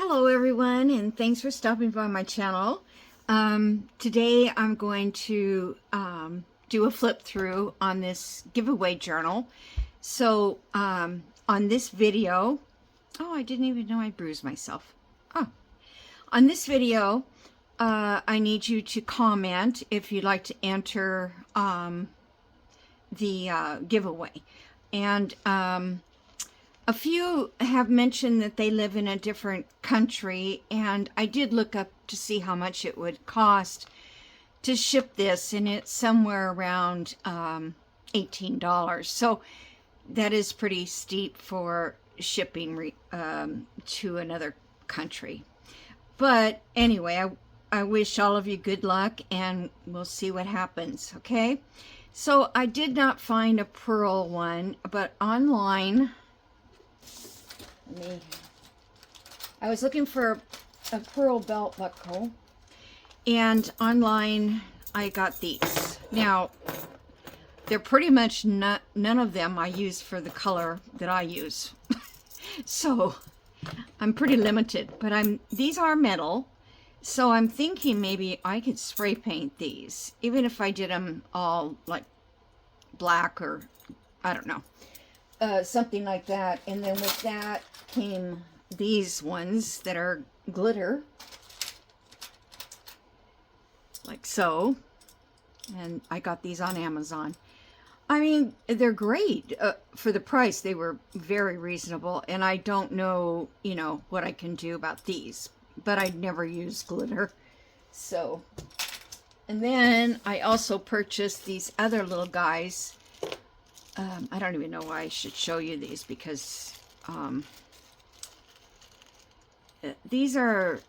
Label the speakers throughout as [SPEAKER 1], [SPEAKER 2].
[SPEAKER 1] Hello everyone, and thanks for stopping by my channel. Today I'm going to do a flip through on this giveaway journal. So on this video, I didn't even know I bruised myself. On this video, I need you to comment if you'd like to enter the giveaway. And a few have mentioned that they live in a different country, and I did look up to see how much it would cost to ship this, and it's somewhere around $18. So that is pretty steep for shipping to another country. But anyway, I wish all of you good luck, and we'll see what happens, okay? So I did not find a pearl one, but online... I was looking for a pearl belt buckle, and online I got these. Now, they're pretty much none of them I use for the color that I use. So I'm pretty limited, but these are metal, so I'm thinking maybe I could spray paint these, even if I did them all like black or I don't know. Something like that. And then with that came these ones that are glitter, like so, and I got these on Amazon. I mean, they're great for the price. They were very reasonable, and I don't know, what I can do about these, but I'd never used glitter. So, and then I also purchased these other little guys. I don't even know why I should show you these, because these are,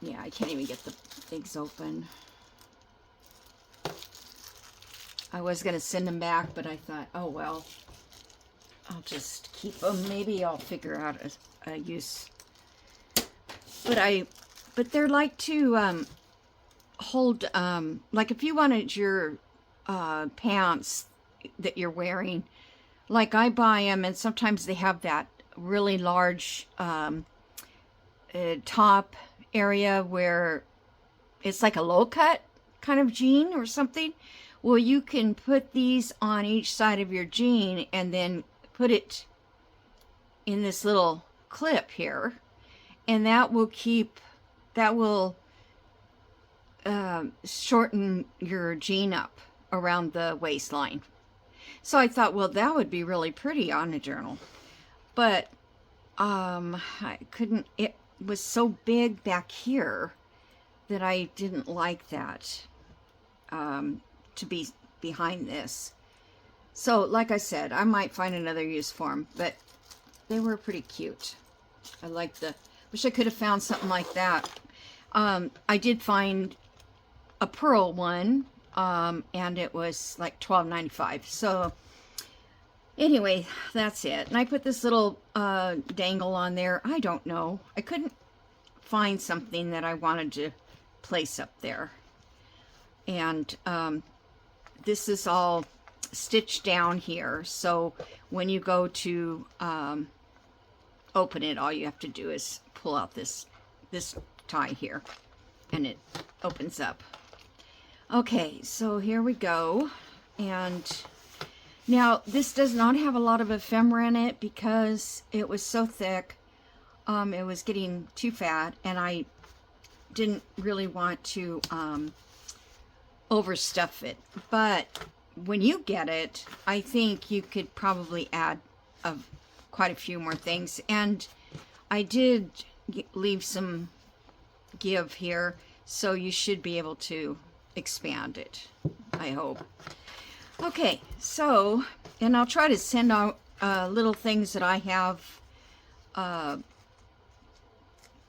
[SPEAKER 1] I can't even get the things open. I was going to send them back, but I thought, oh well, I'll just keep them. Maybe I'll figure out a use. But they're like to hold, like if you wanted your pants that you're wearing, like I buy them, and sometimes they have that really large top area where it's like a low cut kind of jean or something. Well, you can put these on each side of your jean and then put it in this little clip here, and that will shorten your jean up around the waistline. So I thought, well, that would be really pretty on a journal. But I couldn't, it was so big back here that I didn't like that to be behind this. So like I said, I might find another use for them, but they were pretty cute. I like wish I could have found something like that. I did find a pearl one, and it was like $12.95. So anyway, that's it. And I put this little dangle on there. I don't know. I couldn't find something that I wanted to place up there. And this is all stitched down here. So when you go to open it, all you have to do is pull out this tie here, and it opens up. Okay, so here we go. And now this does not have a lot of ephemera in it because it was so thick. It was getting too fat, and I didn't really want to overstuff it. But when you get it, I think you could probably add quite a few more things. And I did leave some give here, so you should be able to expand it, I hope. Okay, so, and I'll try to send out little things that I have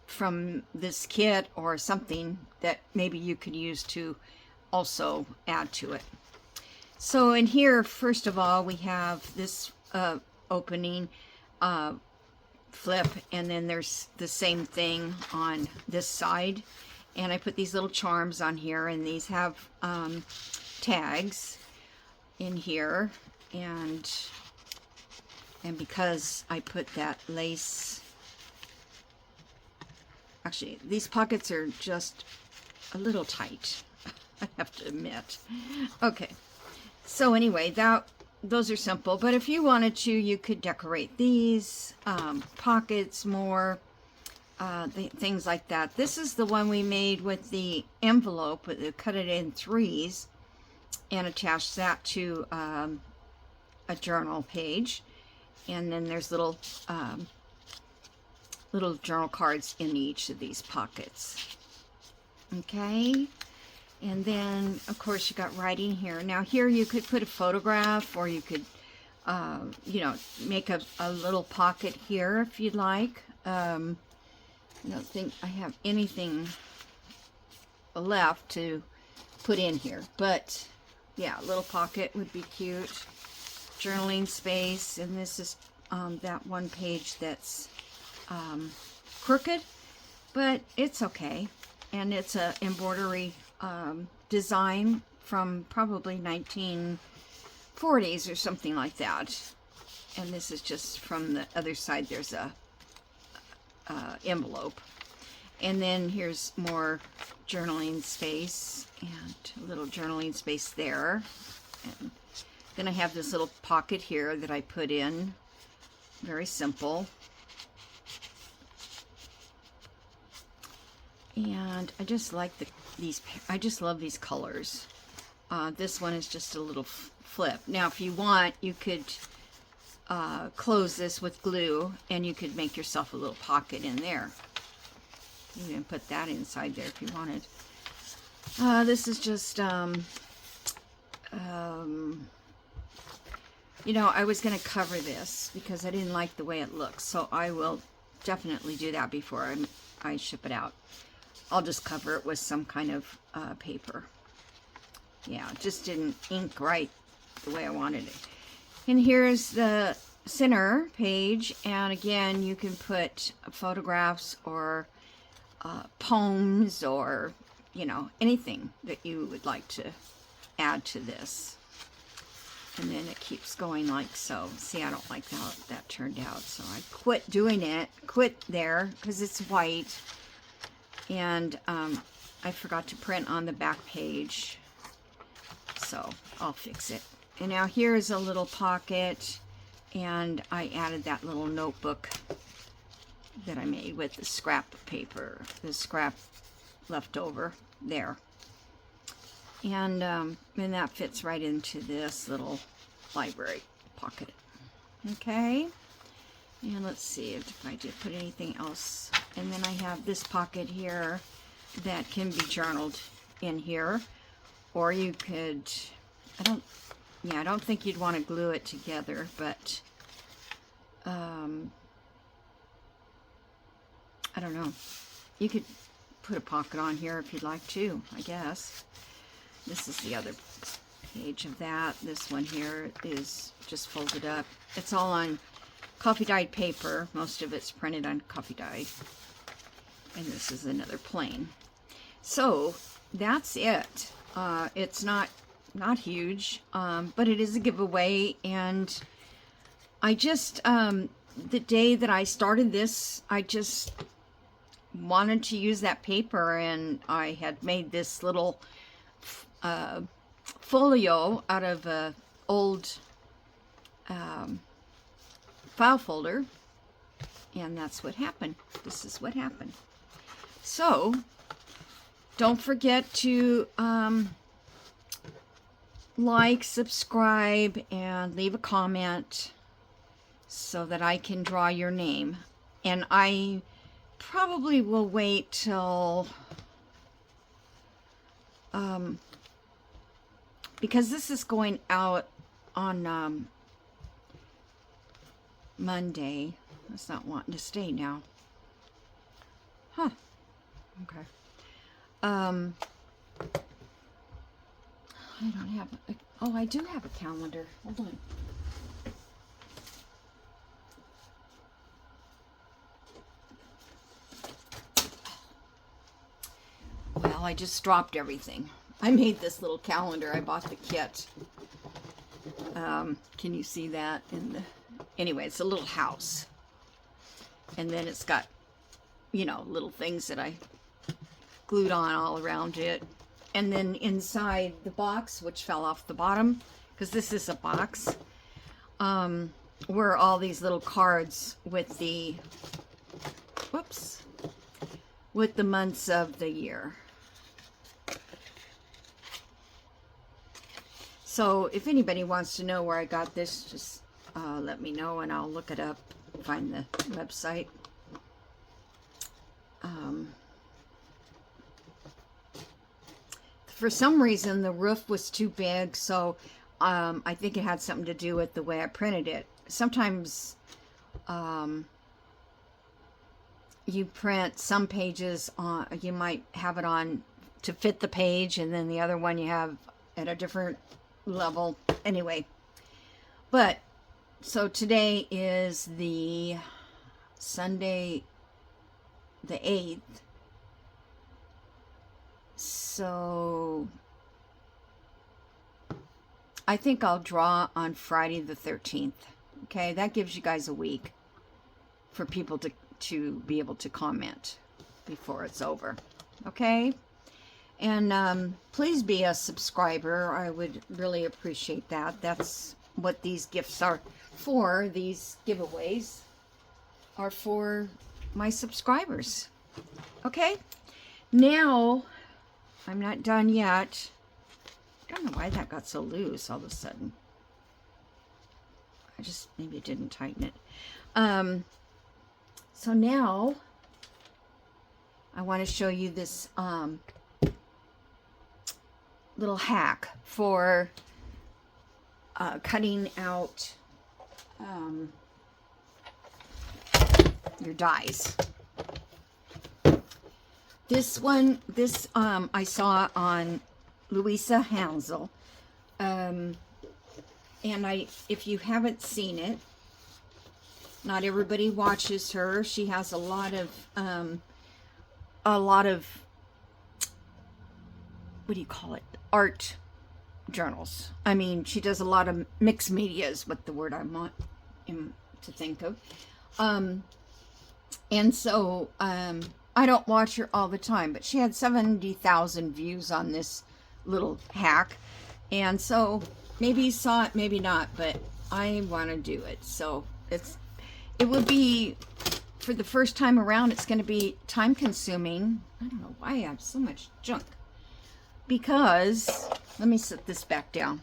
[SPEAKER 1] from this kit or something that maybe you could use to also add to it. So in here, first of all, we have this opening flip, and then there's the same thing on this side. And I put these little charms on here, and these have tags in here, and because I put that lace Actually, these pockets are just a little tight, I have to admit. Okay, so anyway, those are simple, but if you wanted to, you could decorate these pockets more, things like that. This is the one we made with the envelope, we cut it in 3s and attached that to a journal page. And then there's little journal cards in each of these pockets. Okay, and then of course you got writing here. Now here you could put a photograph, or you could you know, make a little pocket here if you'd like. I don't think I have anything left to put in here, but yeah, a little pocket would be cute. Journaling space, and this is that one page that's crooked, but it's okay. And it's a embroidery design from probably 1940s or something like that. And this is just from the other side. There's a envelope, and then here's more journaling space and a little journaling space there. And then I have this little pocket here that I put in. Very simple. And I just like these. I just love these colors. This one is just a little flip. Now, if you want, you could close this with glue, and you could make yourself a little pocket in there. You can put that inside there if you wanted. This is just, you know, I was going to cover this because I didn't like the way it looks, so I will definitely do that before I ship it out. I'll just cover it with some kind of paper. Yeah, it just didn't ink right the way I wanted it. And here's the center page, and again, you can put photographs or poems, or, you know, anything that you would like to add to this. And then it keeps going like so. See, I don't like how that turned out, so I quit there because it's white. And I forgot to print on the back page, so I'll fix it. And now here's a little pocket, and I added that little notebook that I made with the scrap paper, the scrap left over there. And that fits right into this little library pocket. Okay, and let's see if I did put anything else. And then I have this pocket here that can be journaled in here, or you could, I don't think you'd want to glue it together, but I don't know. You could put a pocket on here if you'd like to, I guess. This is the other page of that. This one here is just folded up. It's all on coffee dyed paper. Most of it's printed on coffee dye. And this is another plain. So that's it. It's not huge, but it is a giveaway. And I just, the day that I started this, I just wanted to use that paper, and I had made this little folio out of a old file folder, and that's what happened. This is what happened. So don't forget to like, subscribe, and leave a comment so that I can draw your name. And I probably will wait till because this is going out on Monday. It's not wanting to stay now. Huh. Okay. I don't have oh, I do have a calendar. Hold on. Well, I just dropped everything. I made this little calendar. I bought the kit. Can you see that in the... Anyway, it's a little house. And then it's got you know, little things that I glued on all around it. And then inside the box, which fell off the bottom, because this is a box, were all these little cards with the, whoops, with the months of the year. So if anybody wants to know where I got this, just let me know and I'll look it up, find the website. For some reason, the roof was too big, so I think it had something to do with the way I printed it. Sometimes you print some pages on, you might have it on to fit the page, and then the other one you have at a different level. Anyway, but so today is the Sunday the 8th. So I think I'll draw on Friday the 13th. Okay, that gives you guys a week for people to be able to comment before it's over. Okay, and please be a subscriber. I would really appreciate that. That's what these gifts are for. These giveaways are for my subscribers. Okay, now I'm not done yet. I don't know why that got so loose all of a sudden. I just maybe didn't tighten it. So now I want to show you this little hack for cutting out your dies. This one, I saw on Louisa Hansel, and if you haven't seen it, not everybody watches her. She has a lot of what do you call it? Art journals. I mean, she does a lot of mixed media is what the word I want to think of. And so I don't watch her all the time, but she had 70,000 views on this little hack, and so maybe you saw it, maybe not, but I want to do it. So it will be, for the first time around, it's going to be time consuming. I don't know why I have so much junk, because let me set this back down,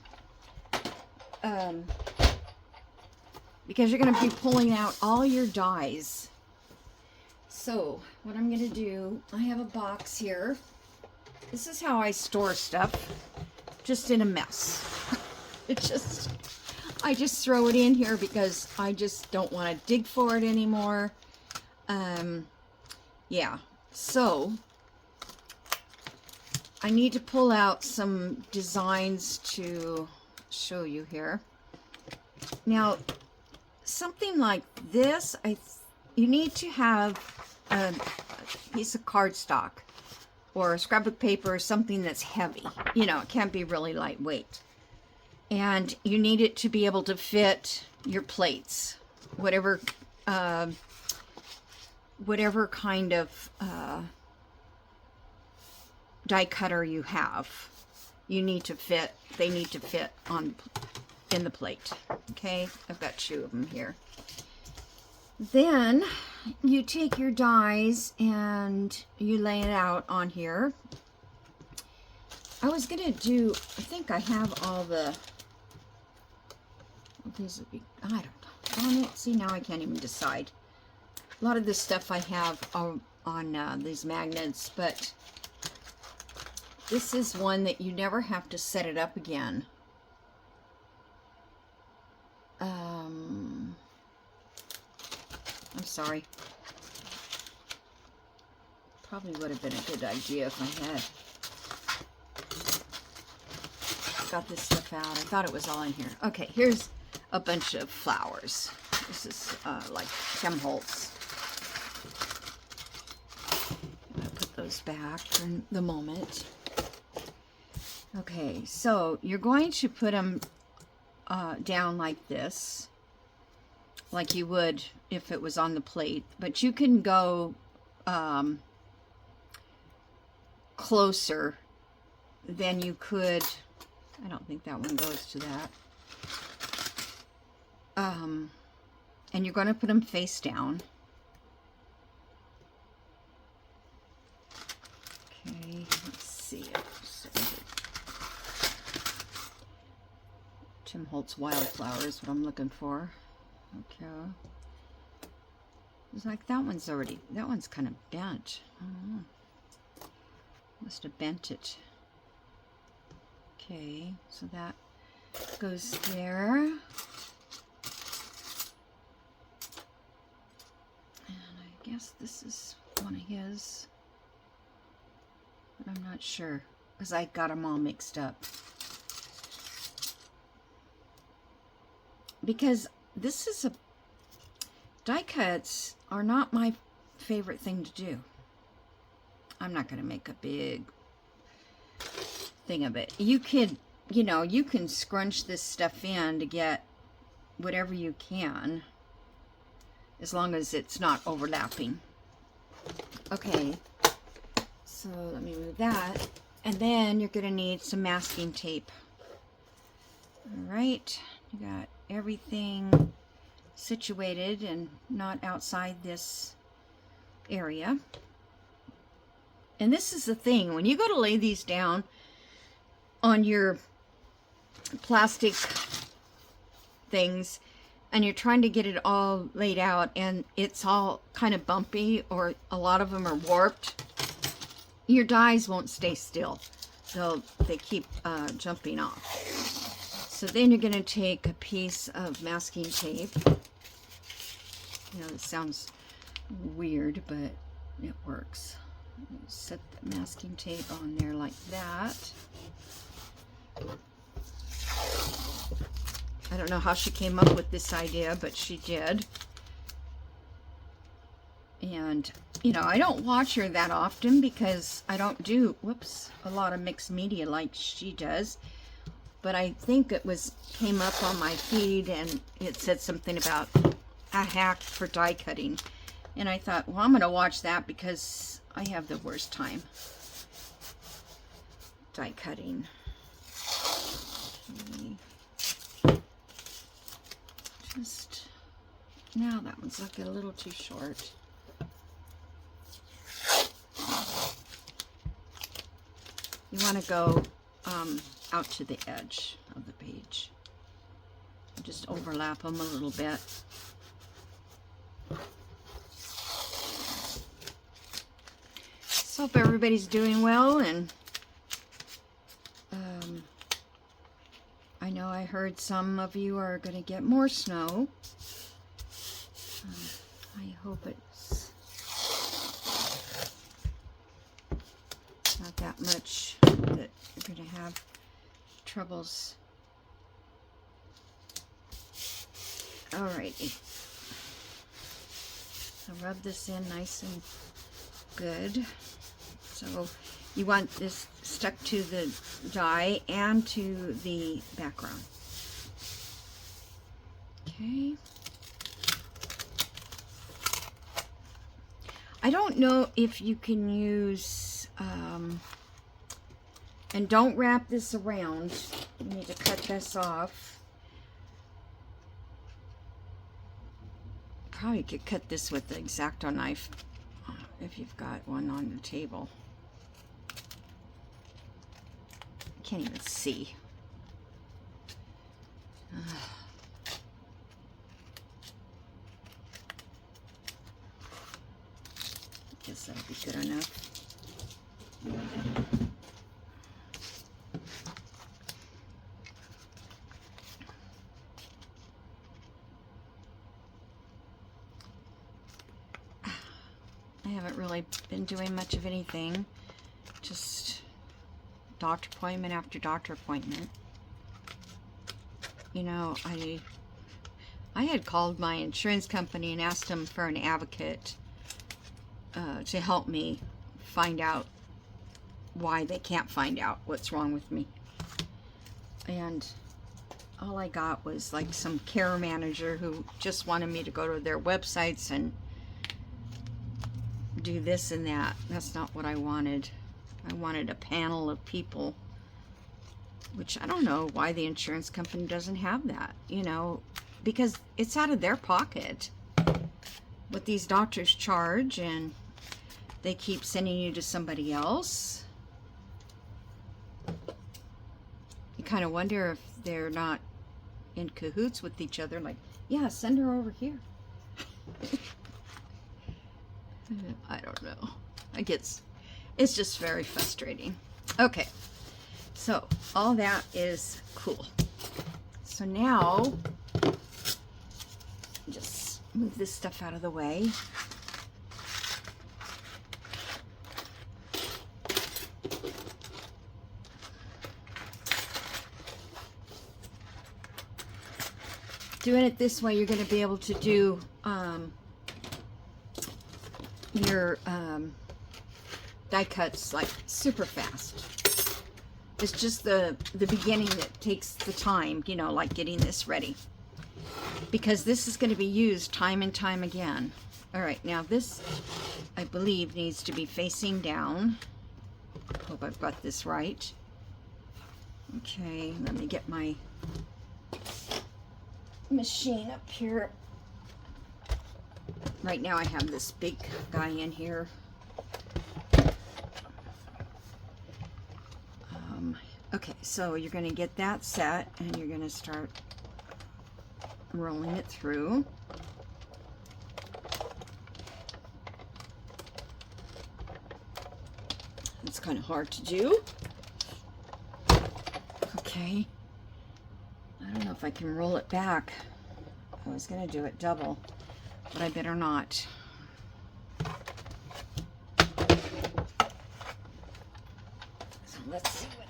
[SPEAKER 1] because you're going to be pulling out all your dies. So what I'm going to do, I have a box here. This is how I store stuff, just in a mess. I just throw it in here because I just don't want to dig for it anymore. Yeah, so I need to pull out some designs to show you here. Now, something like this, you need to have a piece of cardstock or a scrapbook paper or something that's heavy. You know, it can't be really lightweight. And you need it to be able to fit your plates, whatever kind of die cutter you have. You need to fit. They need to fit in the plate. Okay, I've got 2 of them here. Then you take your dies and you lay it out on here. I was gonna do, I think I have all the, these would be, I don't know. Darn it. See, now I can't even decide. A lot of this stuff I have on these magnets, but this is one that you never have to set it up again. I'm sorry. Probably would have been a good idea if I had got this stuff out. I thought it was all in here. Okay, here's a bunch of flowers. This is like Holtz. I'll put those back for the moment. Okay, so you're going to put them down like this, like you would if it was on the plate, but you can go closer, then you could, I don't think that one goes to that. And you're going to put them face down. Okay, let's see. Tim Holtz Wildflower is what I'm looking for. Okay. It's like that one's kind of bent. I don't know. Must have bent it. Okay, so that goes there. And I guess this is one of his, but I'm not sure because I got them all mixed up. Because this is die cuts are not my favorite thing to do. I'm not going to make a big thing of it. You could, you know, you can scrunch this stuff in to get whatever you can, as long as it's not overlapping. Okay, so let me move that. And then you're going to need some masking tape. All right, you got everything situated and not outside this area. And this is the thing, when you go to lay these down on your plastic things and you're trying to get it all laid out and it's all kind of bumpy or a lot of them are warped, your dies won't stay still. They keep jumping off. So then you're going to take a piece of masking tape. You know, this sounds weird, but it works. Set the masking tape on there like that. I don't know how she came up with this idea, but she did. And, you know, I don't watch her that often because I don't do, a lot of mixed media like she does. But I think it came up on my feed and it said something about a hack for die cutting. And I thought, well, I'm going to watch that because I have the worst time die cutting. Okay. Just, now that one's looking a little too short. You want to go out to the edge of the page. Just overlap them a little bit. So hope everybody's doing well, and I know I heard some of you are going to get more snow. I hope it's not that much that you're going to have troubles. Alrighty. So rub this in nice and good. So you want this stuck to the die and to the background. Okay. I don't know if you can use, and don't wrap this around. You need to cut this off. Probably could cut this with the X-Acto knife if you've got one on the table. I can't even see. Guess that'll be good enough. I haven't really been doing much of anything, just doctor appointment after doctor appointment. You know, I had called my insurance company and asked them for an advocate to help me find out why they can't find out what's wrong with me. And all I got was like some care manager who just wanted me to go to their websites and do this and that. That's not what I wanted. I wanted a panel of people, which I don't know why the insurance company doesn't have that, you know, because it's out of their pocket what these doctors charge, and they keep sending you to somebody else. You kind of wonder if they're not in cahoots with each other, like, yeah, send her over here. I don't know. It's just very frustrating. Okay, so all that is cool. So now, just move this stuff out of the way. Doing it this way, you're going to be able to do your die cuts like super fast. It's just the beginning that takes the time, you know, like getting this ready, because this is going to be used time and time again. All right, now this, I believe, needs to be facing down. Hope I've got this right. Okay, let me get my machine up here. Right now I have this big guy in here. Okay, so you're going to get that set, and you're going to start rolling it through. It's kind of hard to do. Okay. I don't know if I can roll it back. I was going to do it double, but I better not. So let's see what...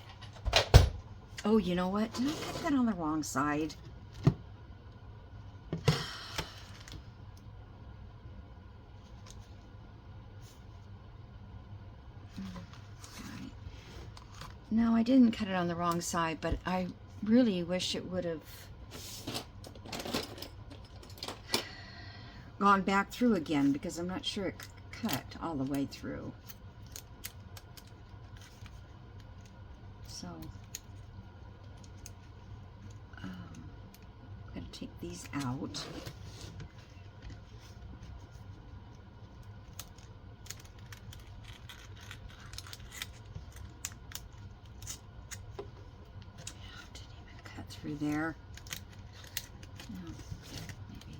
[SPEAKER 1] Oh, you know what? Did I put that on the wrong side? No, I didn't cut it on the wrong side, but I really wish it would have gone back through again, because I'm not sure it cut all the way through. So, I'm going to take these out. Through there. No, maybe.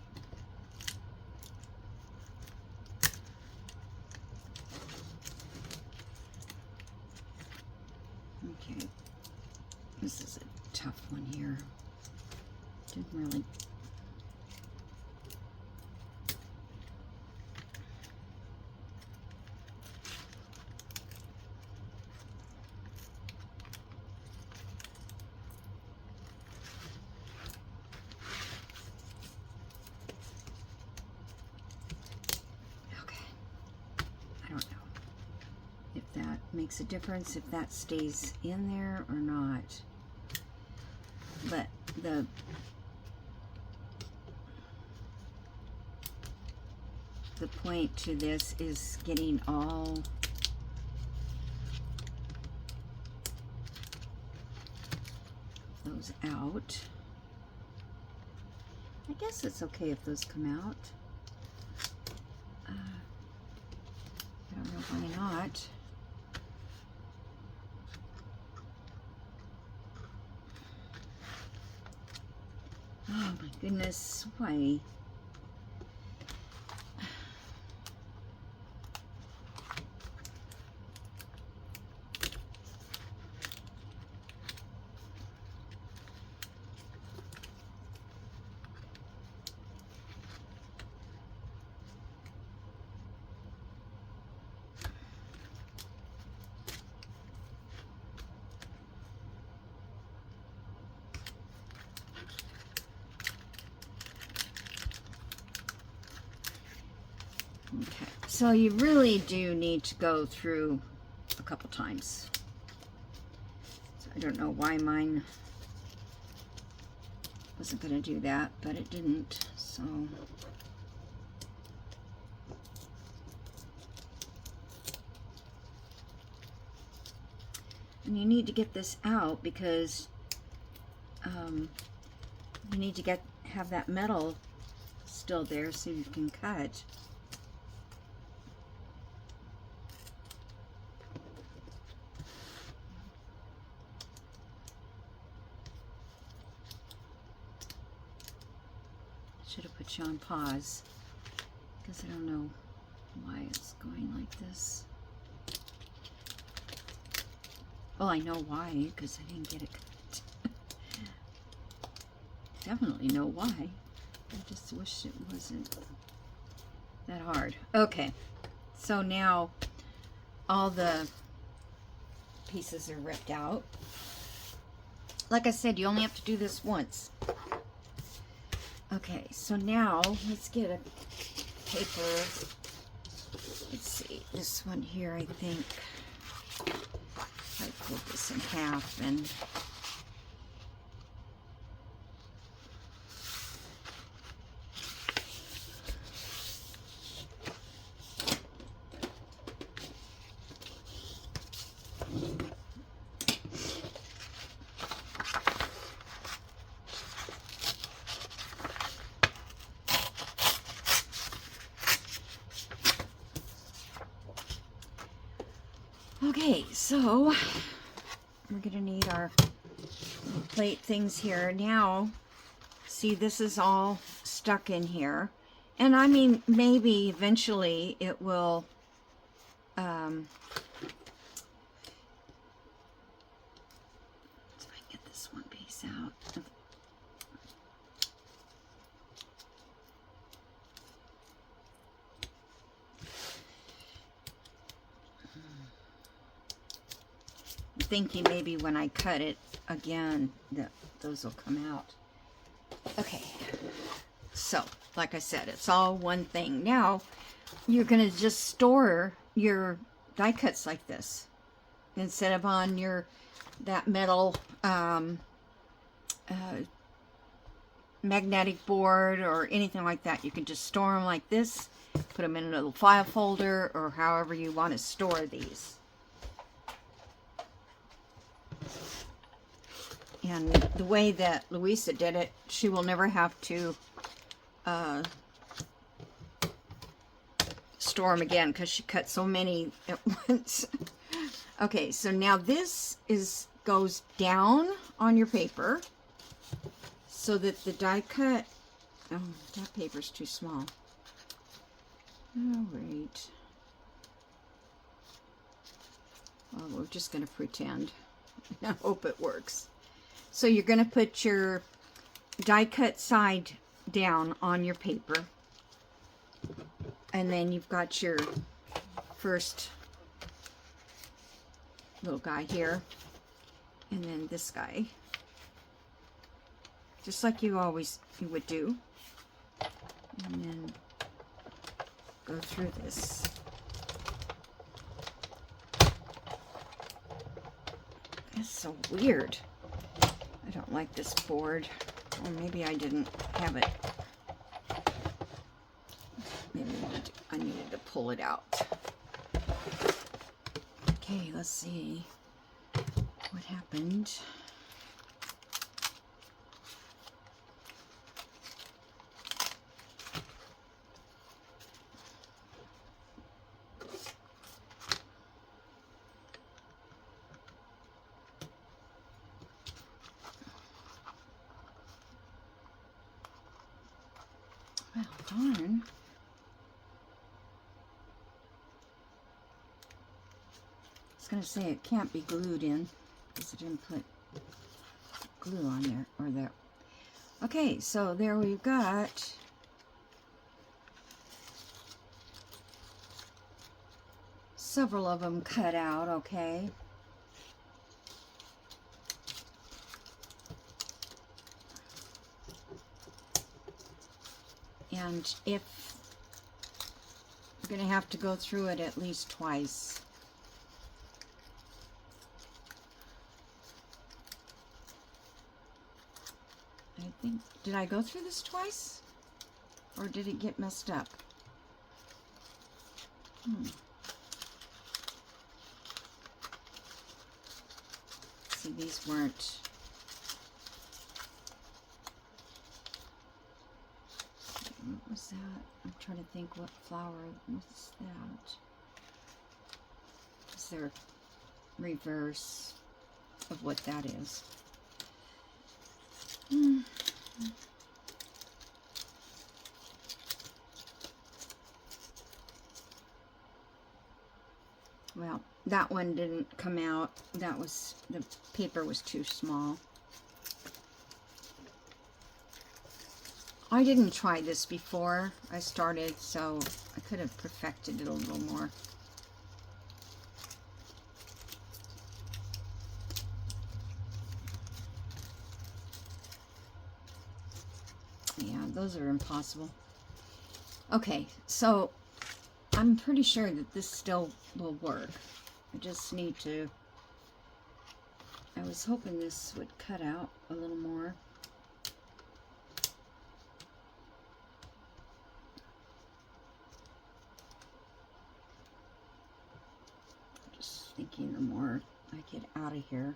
[SPEAKER 1] Okay. This is a tough one here. Didn't really... makes a difference if that stays in there or not. But the point to this is getting all those out. I guess it's okay if those come out. I don't know why not. Oh my goodness, why? Okay, so you really do need to go through a couple times. So I don't know why mine wasn't going to do that, but it didn't. So And you need to get this out because you need to have that metal still there so you can cut. Should have put you on pause because I don't know why it's going like this. Well, I know why, because I didn't get it cut. Definitely know why. I just wish it wasn't that hard. Okay, so now all the pieces are ripped out. Like I said, you only have to do this once. Okay, so now let's get a paper. Let's see, this one here, I think. I pulled this in half and okay, so we're gonna need our plate things here. Now, see, this is all stuck in here. And I mean, maybe eventually it will, let's see if I can get this one piece out. Thinking maybe when I cut it again that those will come out. Okay, so like I said, it's all one thing. Now you're gonna just store your die cuts like this instead of on your that metal magnetic board or anything like that. You can just store them like this, put them in a little file folder or however you want to store these. And the way that Louisa did it, she will never have to store them again because she cut so many at once. Okay, so now this goes down on your paper so that the die cut, oh, that paper's too small. All right. Well, we're just going to pretend. I hope it works. So you're going to put your die cut side down on your paper. And then you've got your first little guy here. And then this guy. Just like you would do. And then go through this. It's so weird. I don't like this board. Or maybe I didn't have it. Maybe I needed to pull it out. Okay, let's see what happened. Well, darn. I was going to say it can't be glued in because I didn't put glue on there or there. Okay, so there we've got several of them cut out, okay. And if you're going to have to go through it at least twice. I think, did I go through this twice? Or did it get messed up? See, these weren't. What was that? I'm trying to think what flower was that. Is there reverse of what that is? Well, that one didn't come out. That was, the paper was too small. I didn't try this before I started, so I could have perfected it a little more. Yeah, those are impossible. Okay, so I'm pretty sure that this still will work. I just need to, I was hoping this would cut out a little more. Just thinking the more I get out of here.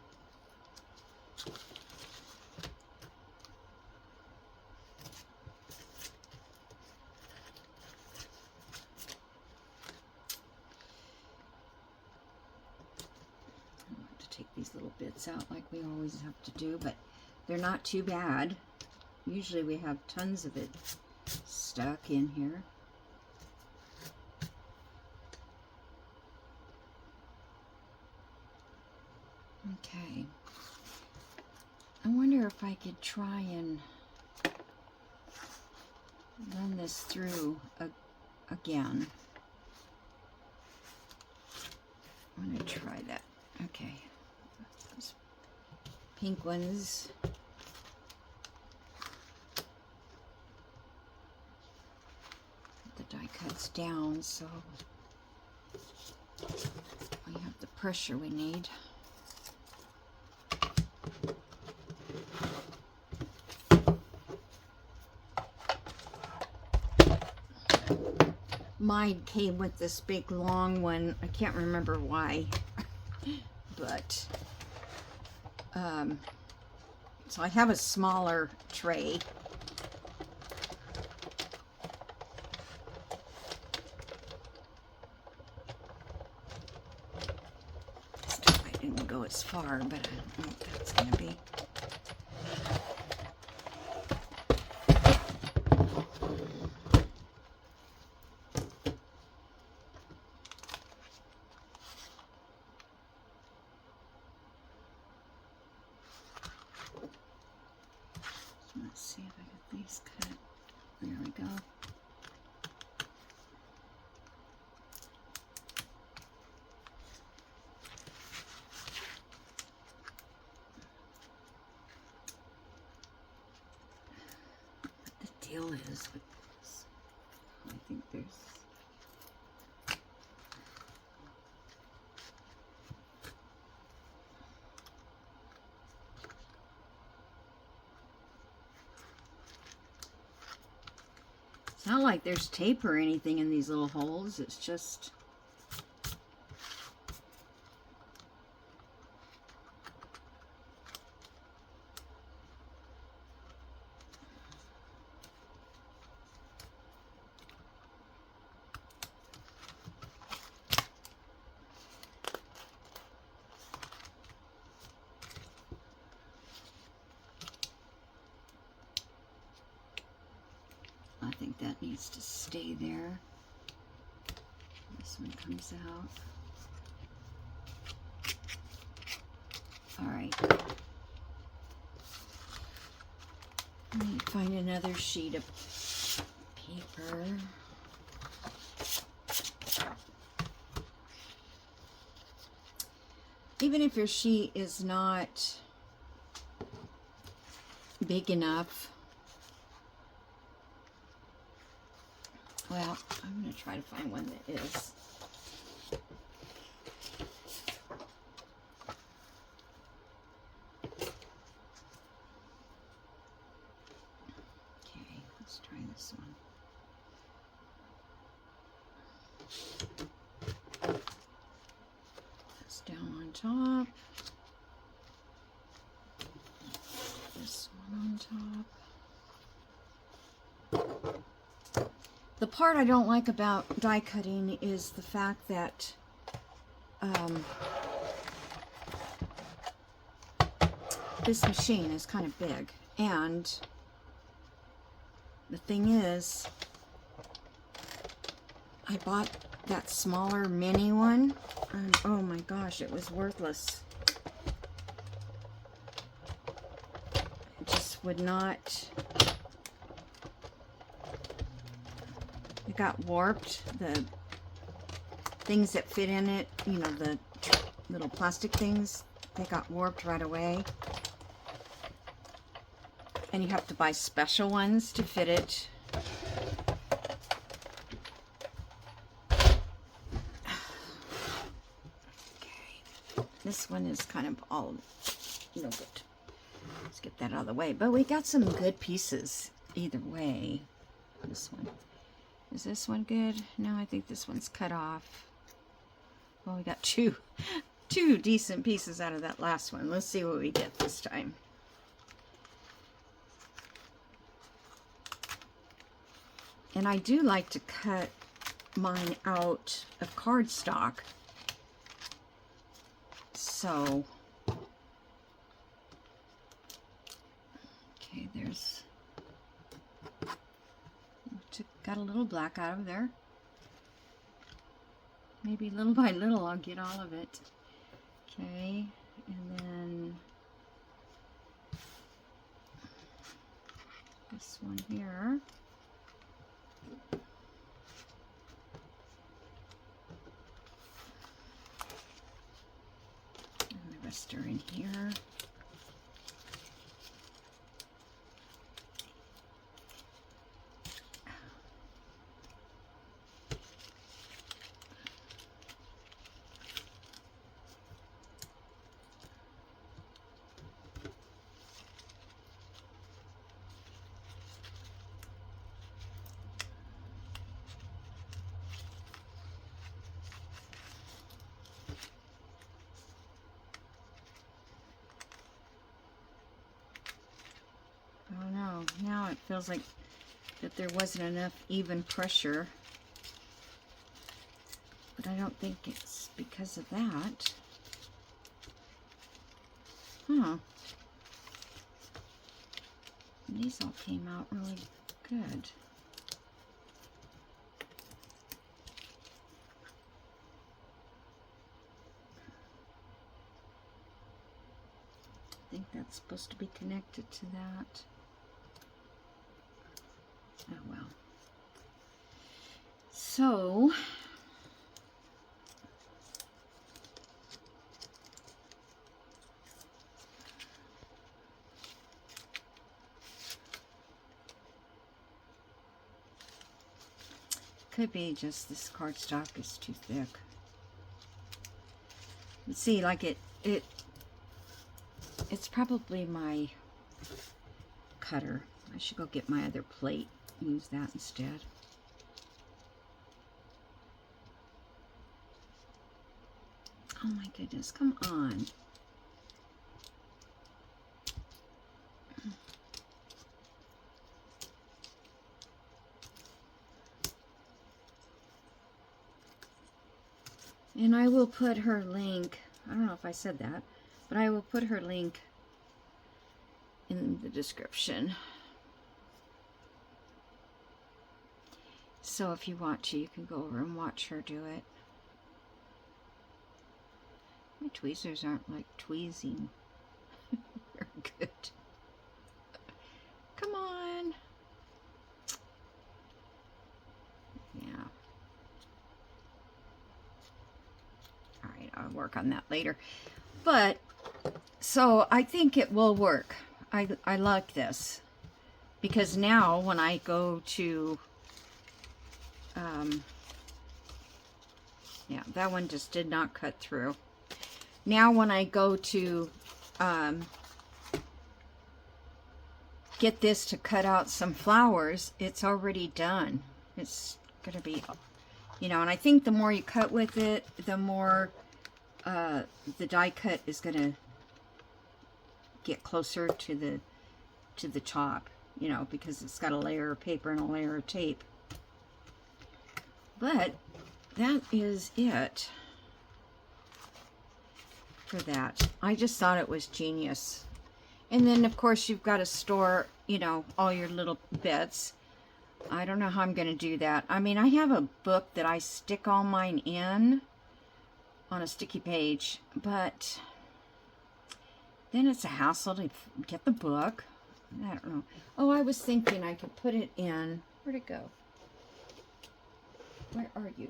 [SPEAKER 1] These little bits out like we always have to do, but they're not too bad. Usually we have tons of it stuck in here. Okay. I wonder if I could try and run this through again. I'm going to try that. Okay. Those pink ones. Put the die cuts down so we have the pressure we need. Mine came with this big long one. I can't remember why, but so I have a smaller tray. I didn't go as far, but I don't know what that's going to be. Let's see if I get these cut. There we go. What the deal is with this? I think there's... It's not like there's tape or anything in these little holes. It's just... I think that needs to stay there. This one comes out. All right. I need to find another sheet of paper. Even if your sheet is not big enough, well, I'm going to try to find one that is. Okay, let's try this one. That's down on top. top. The part I don't like about die cutting is the fact that this machine is kind of big, and the thing is, I bought that smaller mini one, and oh my gosh, it was worthless. It just would not. It got warped. The things that fit in it, you know, the little plastic things, they got warped right away. And you have to buy special ones to fit it. Okay. This one is kind of all no good. Let's get that out of the way. But we got some good pieces either way. This one. Is this one good? No, I think this one's cut off. Well, we got two decent pieces out of that last one. Let's see what we get this time. And I do like to cut mine out of cardstock. So, okay, there's, got a little black out of there. Maybe little by little I'll get all of it. Okay, and then this one here. And the rest are in here. Oh no, now it feels like that there wasn't enough even pressure. But I don't think it's because of that. Huh. These all came out really good. I think that's supposed to be connected to that. Oh well. So, could be just this cardstock is too thick. But see, like it's probably my cutter. I should go get my other plate. Use that instead. Oh my goodness, come on. And I will put her link, I don't know if I said that, but I will put her link in the description. So if you want to, you can go over and watch her do it. My tweezers aren't like tweezing. They're good. Come on. Yeah. Alright, I'll work on that later. But, so I think it will work. I like this. Because now when I go to yeah, that one just did not cut through. Now when I go to get this to cut out some flowers, it's already done. It's gonna be, you know, and I think the more you cut with it, the more the die cut is gonna get closer to to the top, you know, because it's got a layer of paper and a layer of tape. But that is it for that. I just thought it was genius. And then, of course, you've got to store, you know, all your little bits. I don't know how I'm going to do that. I mean, I have a book that I stick all mine in on a sticky page, but then it's a hassle to get the book. I don't know. Oh, I was thinking I could put it in. Where'd it go? Where are you?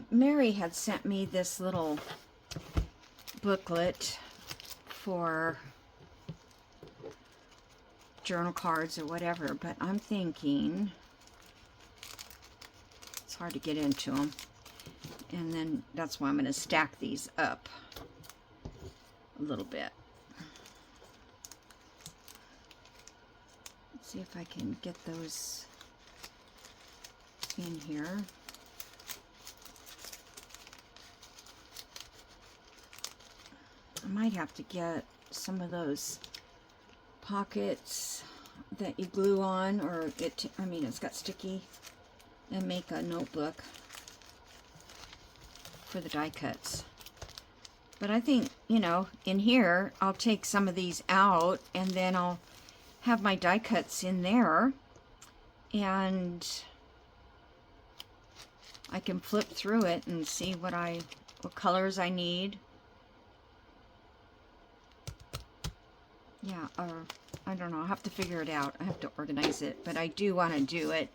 [SPEAKER 1] Mary had sent me this little booklet for journal cards or whatever, but I'm thinking it's hard to get into them, and then that's why I'm going to stack these up a little bit. Let's see if I can get those in here. I might have to get some of those pockets that you glue on, or I mean, it's got sticky, and make a notebook for the die cuts. But I think, you know, in here, I'll take some of these out, and then I'll have my die cuts in there, and I can flip through it and see what colors I need. Yeah, or I don't know. I'll have to figure it out. I have to organize it. But I do want to do it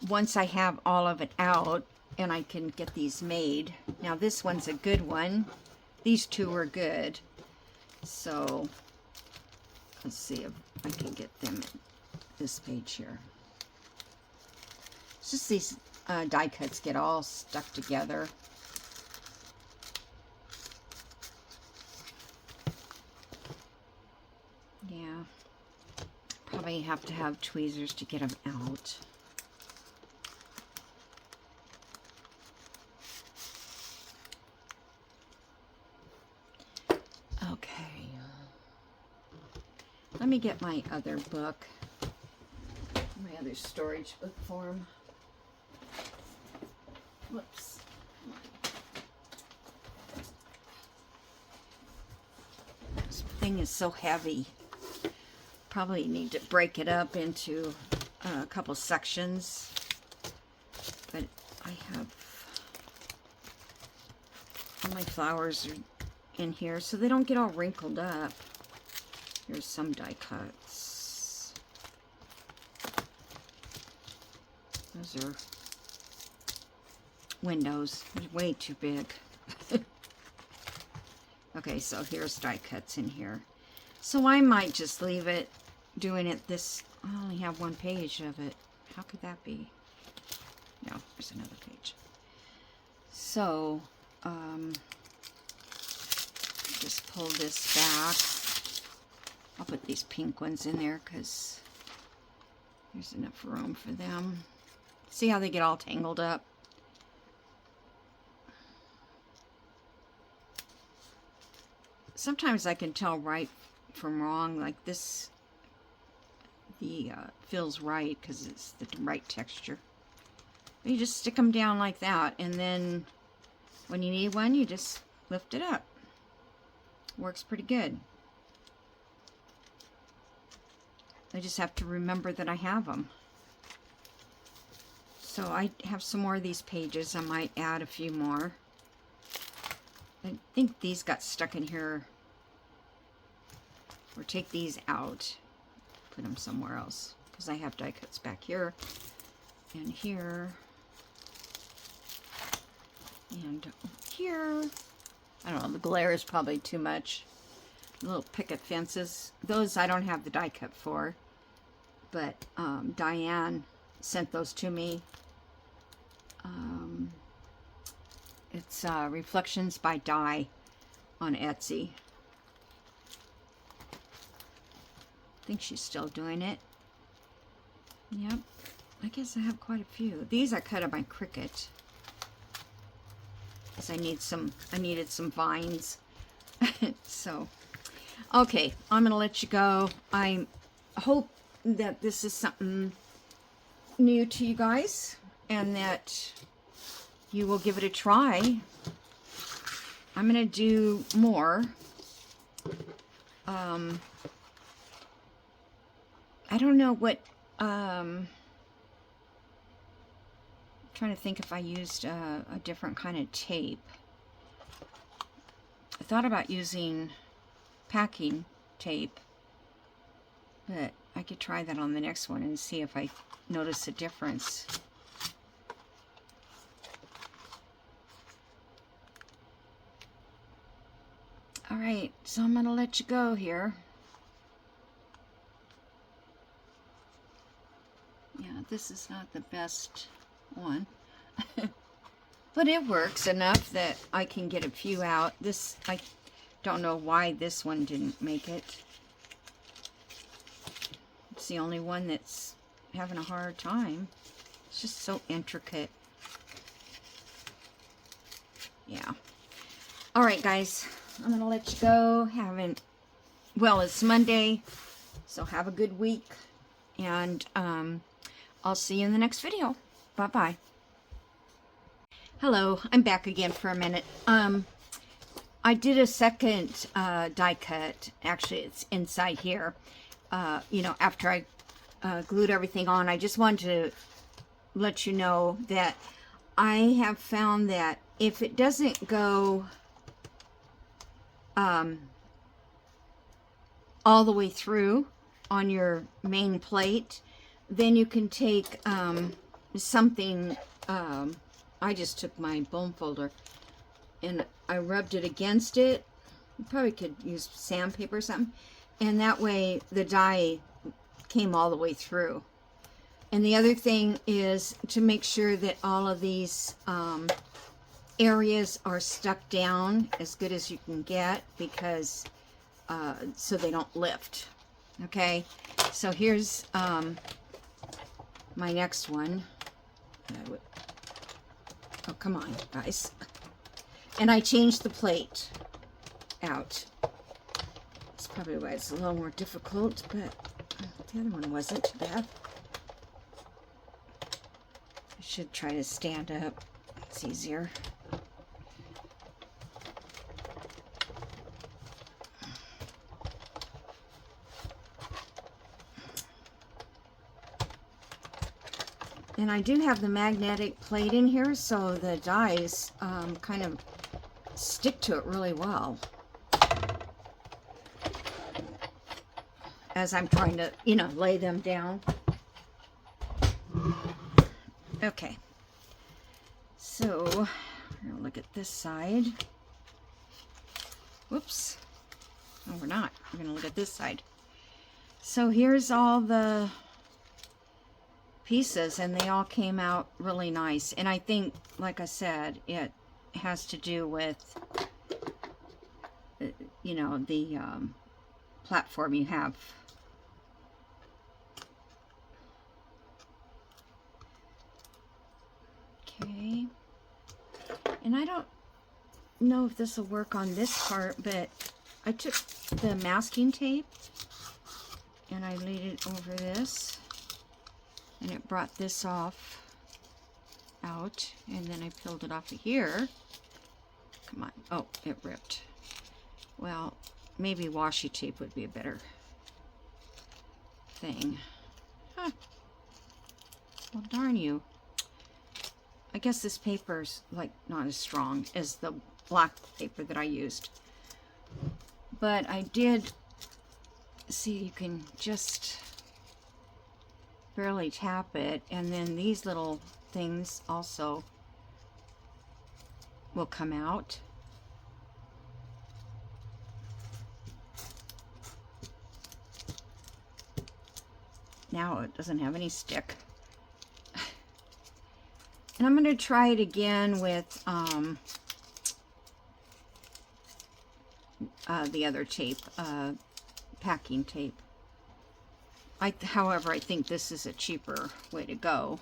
[SPEAKER 1] once I have all of it out and I can get these made. Now, this one's a good one. These two are good. So, let's see if I can get them in this page here. It's just these die cuts get all stuck together. Yeah, probably have to have tweezers to get them out. Okay, let me get my other book, my other storage book form. Whoops. This thing is so heavy. Probably need to break it up into a couple sections, but I have all my flowers are in here so they don't get all wrinkled up. Here's some die cuts. Those are windows. They're way too big. Okay, so here's die cuts in here. So I might just leave it doing it this. I only have one page of it. How could that be? No, there's another page. So, just pull this back. I'll put these pink ones in there because there's enough room for them. See how they get all tangled up? Sometimes I can tell right from wrong, like this, feels right because it's the right texture. But you just stick them down like that, and then when you need one, you just lift it up. Works pretty good. I just have to remember that I have them. So I have some more of these pages. I might add a few more. I think these got stuck in here. Or take these out. Put them somewhere else. Because I have die cuts back here. And here. And here. I don't know. The glare is probably too much. Little picket fences. Those I don't have the die cut for. But Diane sent those to me. It's Reflections by Die on Etsy. I think she's still doing it. Yep. I guess I have quite a few. These I cut on my Cricut. Because I needed some vines So, okay, I'm going to let you go. I hope that this is something new to you guys and that you will give it a try. I'm going to do more. I don't know what, trying to think if I used a different kind of tape. I thought about using packing tape, but I could try that on the next one and see if I notice a difference. All right, so I'm going to let you go here. Yeah, this is not the best one. But it works enough that I can get a few out. This, I don't know why this one didn't make it. It's the only one that's having a hard time. It's just so intricate. Yeah. All right, guys. I'm going to let you go. Well, it's Monday, so have a good week. And I'll see you in the next video. Bye-bye. Hello, I'm back again for a minute. I did a second die cut. Actually, it's inside here. You know, after I glued everything on, I just wanted to let you know that I have found that if it doesn't go all the way through on your main plate, then you can take something. I just took my bone folder and I rubbed it against it. You probably could use sandpaper or something, and that way the die came all the way through. And the other thing is to make sure that all of these areas are stuck down as good as you can get, because so they don't lift. Okay, so here's my next one. Oh, come on, guys. And I changed the plate out. That's probably why it's a little more difficult, but the other one wasn't too bad. I should try to stand up. It's easier. And I do have the magnetic plate in here, so the dies kind of stick to it really well as I'm trying to, you know, lay them down. Okay, so we're gonna look at this side. Whoops. No, we're not. We're gonna look at this side. So here's all the pieces, and they all came out really nice. And I think, like I said, it has to do with, you know, the platform you have. Okay. And I don't know if this will work on this part, but I took the masking tape and I laid it over this, and it brought this off out, and then I peeled it off of here. Come on. Oh, it ripped. Well, maybe washi tape would be a better thing. Huh. Well, darn you. I guess this paper's like not as strong as the black paper that I used. But I did see you can just barely tap it, and then these little things also will come out. Now it doesn't have any stick. And I'm going to try it again with the other tape, packing tape. However, I think this is a cheaper way to go.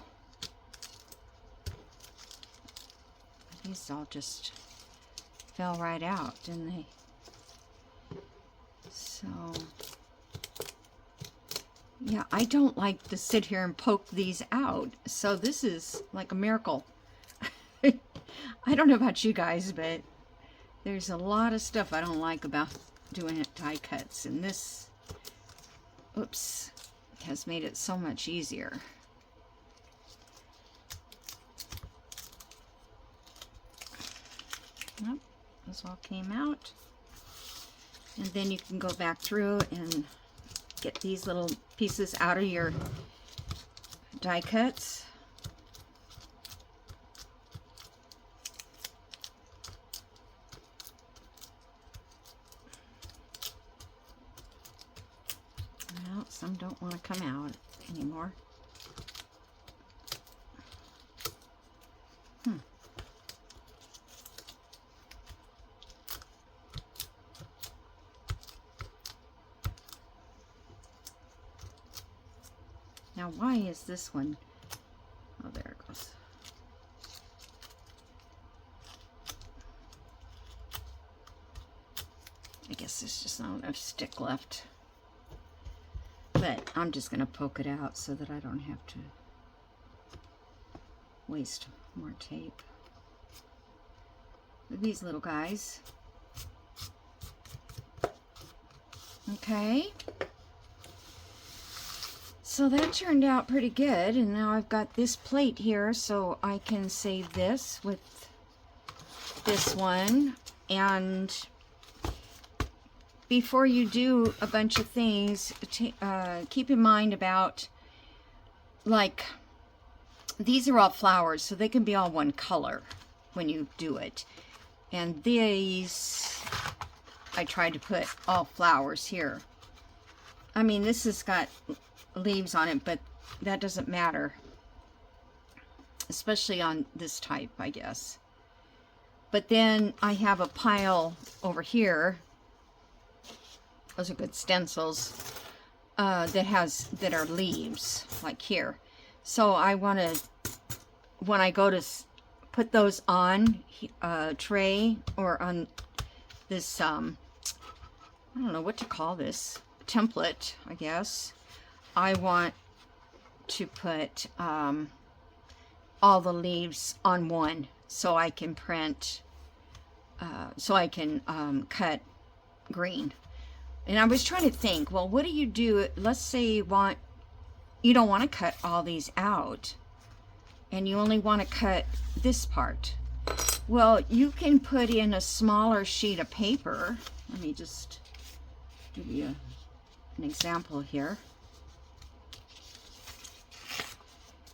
[SPEAKER 1] These all just fell right out, didn't they? So, yeah, I don't like to sit here and poke these out. So this is like a miracle. I don't know about you guys, but there's a lot of stuff I don't like about doing die cuts. And this, oops, has made it so much easier. Nope, this all came out. And then you can go back through and get these little pieces out of your die cuts. Well, some don't want to come out anymore. Now, why is this one? Oh, there it goes. I guess there's just not enough stick left. But I'm just going to poke it out so that I don't have to waste more tape. These little guys. Okay. So that turned out pretty good, and now I've got this plate here, so I can save this with this one. And before you do a bunch of things, keep in mind about, like, these are all flowers, so they can be all one color when you do it. And these, I tried to put all flowers here. I mean, this has got leaves on it, but that doesn't matter, especially on this type, I guess. But then I have a pile over here. Those are good stencils that are leaves, like here. So I want to, when I go to put those on a tray or on this I don't know what to call this, template, I guess. I want to put all the leaves on one, so I can print, so I can cut green. And I was trying to think, well, what do you do? Let's say you don't want to cut all these out, and you only want to cut this part. Well, you can put in a smaller sheet of paper. Let me just give you an example here.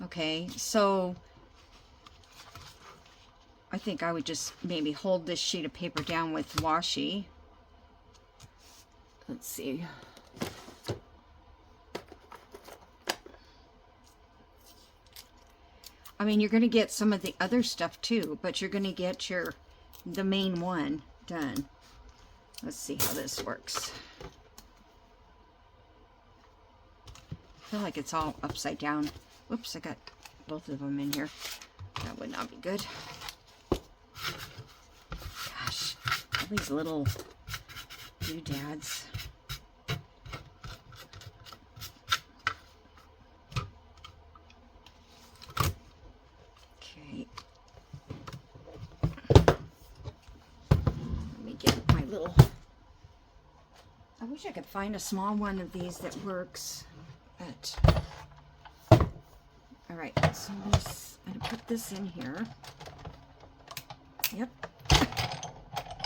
[SPEAKER 1] Okay, so I think I would just maybe hold this sheet of paper down with washi. Let's see. I mean, you're going to get some of the other stuff too, but you're going to get the main one done. Let's see how this works. I feel like it's all upside down. Whoops, I got both of them in here. That would not be good. Gosh, all these little doodads. Okay. Let me get my little... I wish I could find a small one of these that works, but... All right, so I'm going to put this in here. Yep.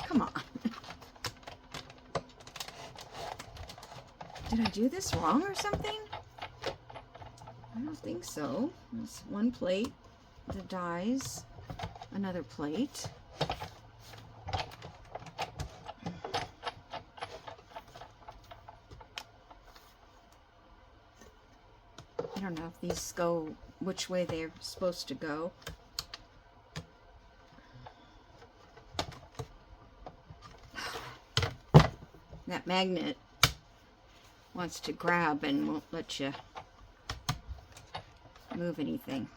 [SPEAKER 1] Come on. Did I do this wrong or something? I don't think so. There's one plate, the dies, another plate. I don't know if these go which way they're supposed to go. That magnet wants to grab and won't let you move anything.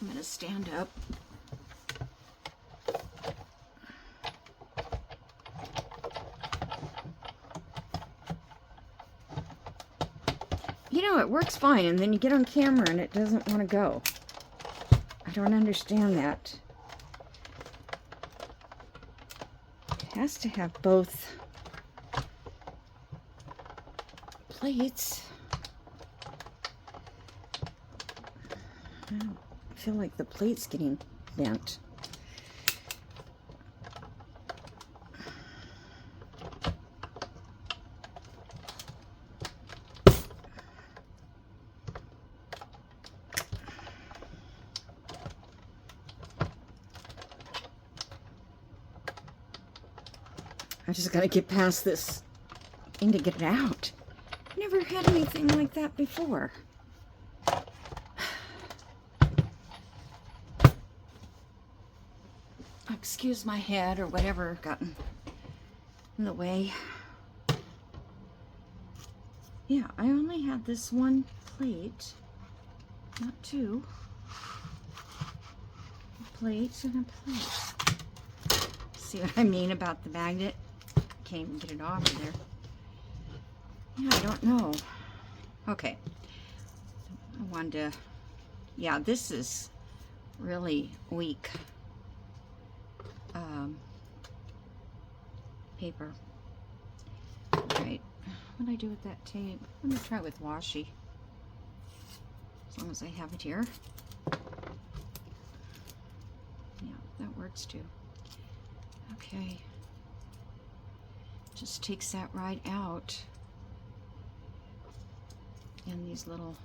[SPEAKER 1] I'm going to to stand up. You know, it works fine, and then you get on camera and it doesn't want to go. I don't understand that. It has to have both plates. I feel like the plate's getting bent. I just gotta get past this thing to get it out. Never had anything like that before. Excuse my head or whatever got in the way. Yeah, I only had this one plate, not two. A plate and a plate. See what I mean about the magnet? Can't even get it off of there. Yeah, I don't know. Okay. I wanted to... Yeah, this is really weak paper. Alright. What do I do with that tape? Let me try it with washi. As long as I have it here. Yeah, that works too. Okay. Just takes that right out. And these little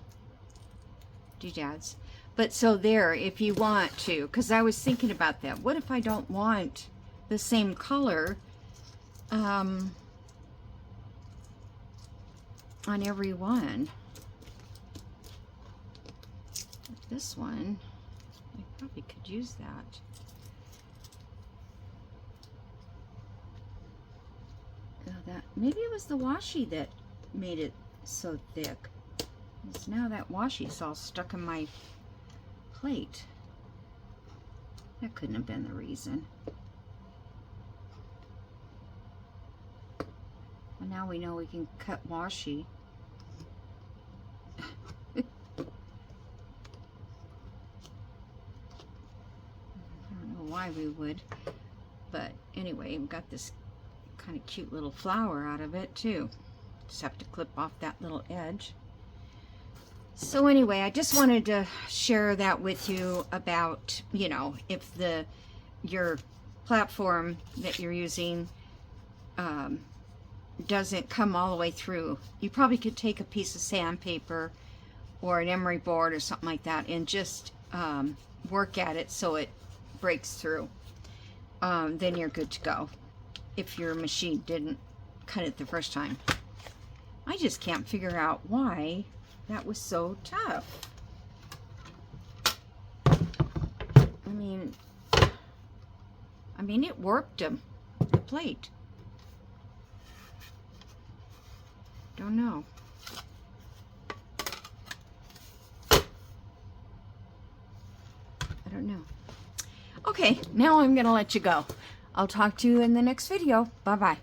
[SPEAKER 1] doodads. But so there, if you want to, because I was thinking about that. What if I don't want the same color on every one? This one, I probably could use that. That maybe it was the washi that made it so thick. Because now that washi's all stuck in my plate. That couldn't have been the reason. Well, now we know we can cut washi. I don't know why we would, but anyway, we got this kind of cute little flower out of it too. Just have to clip off that little edge. So anyway, I just wanted to share that with you about, you know, if your platform that you're using doesn't come all the way through, you probably could take a piece of sandpaper or an emery board or something like that and just work at it so it breaks through. Then you're good to go if your machine didn't cut it the first time. I just can't figure out why that was so tough. I mean it warped the plate. Don't know. I don't know. Okay, now I'm gonna let you go. I'll talk to you in the next video. Bye-bye.